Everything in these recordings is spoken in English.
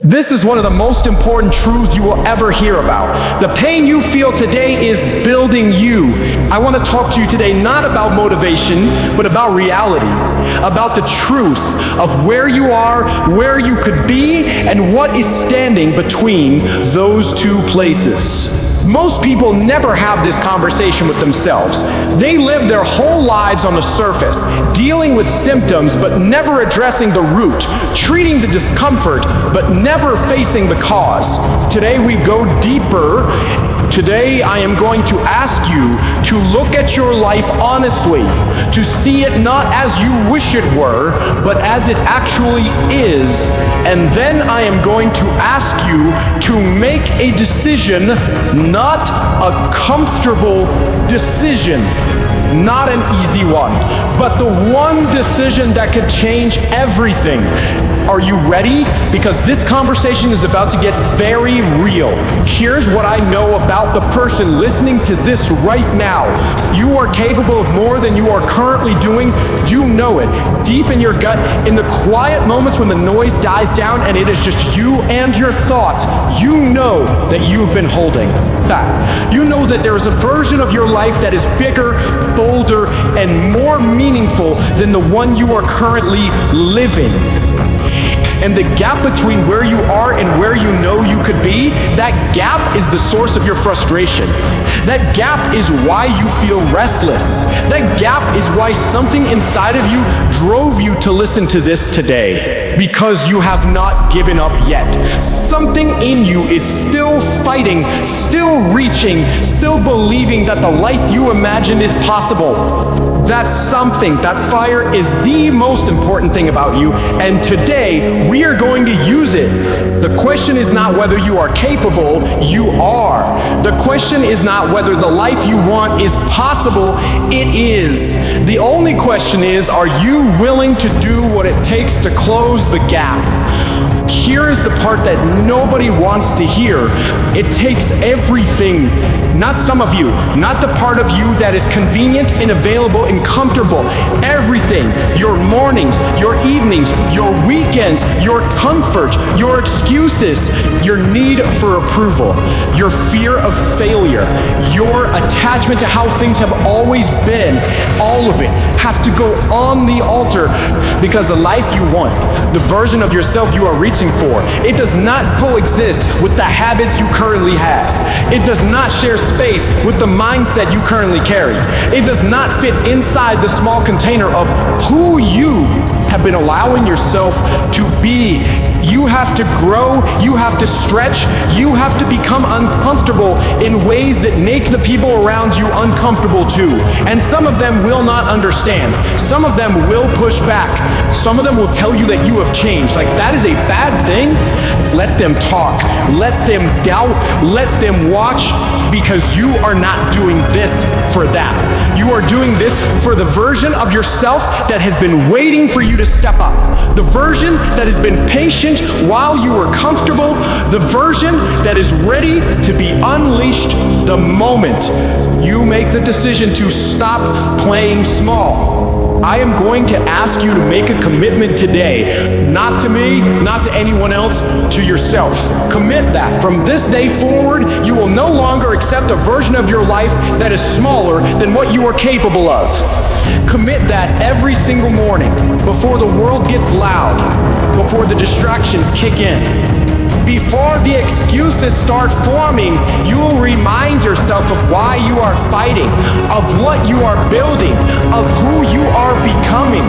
This is one of the most important truths you will ever hear about. The pain you feel today is building you. I want to talk to you today not about motivation, but about reality, about the truth of where you are, where you could be, and what is standing between those two places. Most people never have this conversation with themselves. They live their whole lives on the surface, dealing with symptoms but never addressing the root, treating the discomfort but never facing the cause. Today we go deeper. Today I am going to ask you to look at your life honestly, to see it not as you wish it were, but as it actually is. And then I am going to ask you to make a decision, not a comfortable decision, not an easy one, but the one decision that could change everything. Are you ready? Because this conversation is about to get very real. Here's what I know about the person listening to this right now. You are capable of more than you are currently doing. You know it. Deep in your gut, in the quiet moments when the noise dies down and it is just you and your thoughts, you know that you've been holding back. You know that there is a version of your life that is bigger, bolder, and more meaningful than the one you are currently living. And the gap between where you are and where you know you could be, that gap is the source of your frustration. That gap is why you feel restless. That gap is why something inside of you drove you to listen to this today. Because you have not given up yet. Something in you is still fighting, still reaching, still believing that the life you imagined is possible. That something, that fire, is the most important thing about you, and today we are going to use it. The question is not whether you are capable, you are. The question is not whether the life you want is possible, it is. The only question is, are you willing to do what it takes to close the gap? Here is the part that nobody wants to hear. It takes everything, not some of you, not the part of you that is convenient and available and comfortable. Everything, your mornings, your evenings, your weekends, your comfort, your excuses, your need for approval, your fear of failure, your attachment to how things have always been, all of it has to go on the altar, because the life you want, the version of yourself you are reaching for, it does not coexist with the habits you currently have. It does not share space with the mindset you currently carry. It does not fit inside the small container of who you have been allowing yourself to be. You have to grow, you have to stretch, you have to become uncomfortable in ways that make the people around you uncomfortable too. And some of them will not understand. Some of them will push back. Some of them will tell you that you have changed. Like, that is a bad thing. Let them talk. Let them doubt. Let them watch, because you are not doing this for that. You are doing this for the version of yourself that has been waiting for you to step up. The version that has been patient while you were comfortable. The version that is ready to be unleashed the moment you make the decision to stop playing small. I am going to ask you to make a commitment today, not to me, not to anyone else, to yourself. Commit that. From this day forward, you will no longer accept a version of your life that is smaller than what you are capable of. Commit that every single morning, before the world gets loud, before the distractions kick in. Before the excuses start forming, you will remind yourself of why you are fighting, of what you are building, of who you are becoming.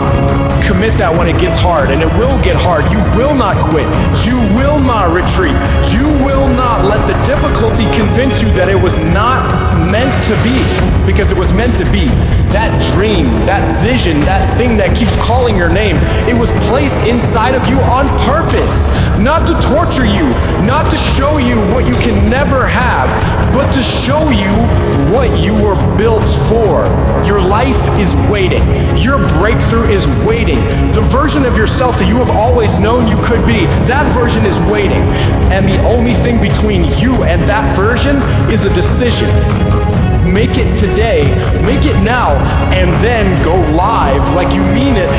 Commit that when it gets hard, and it will get hard. You will not quit. You will not retreat. You will not let the difficulty convince you that it was not meant to be, because it was meant to be. That dream, that vision, that thing that keeps calling your name, it was placed inside of you on purpose, not to torture you, not to show you what you can never have, but to show you what you were built for. Your life is waiting. Your breakthrough is waiting. The version of yourself that you have always known you could be, that version is waiting. And the only thing between you and that version is a decision. Make it today, make it now, and then go live like you mean it.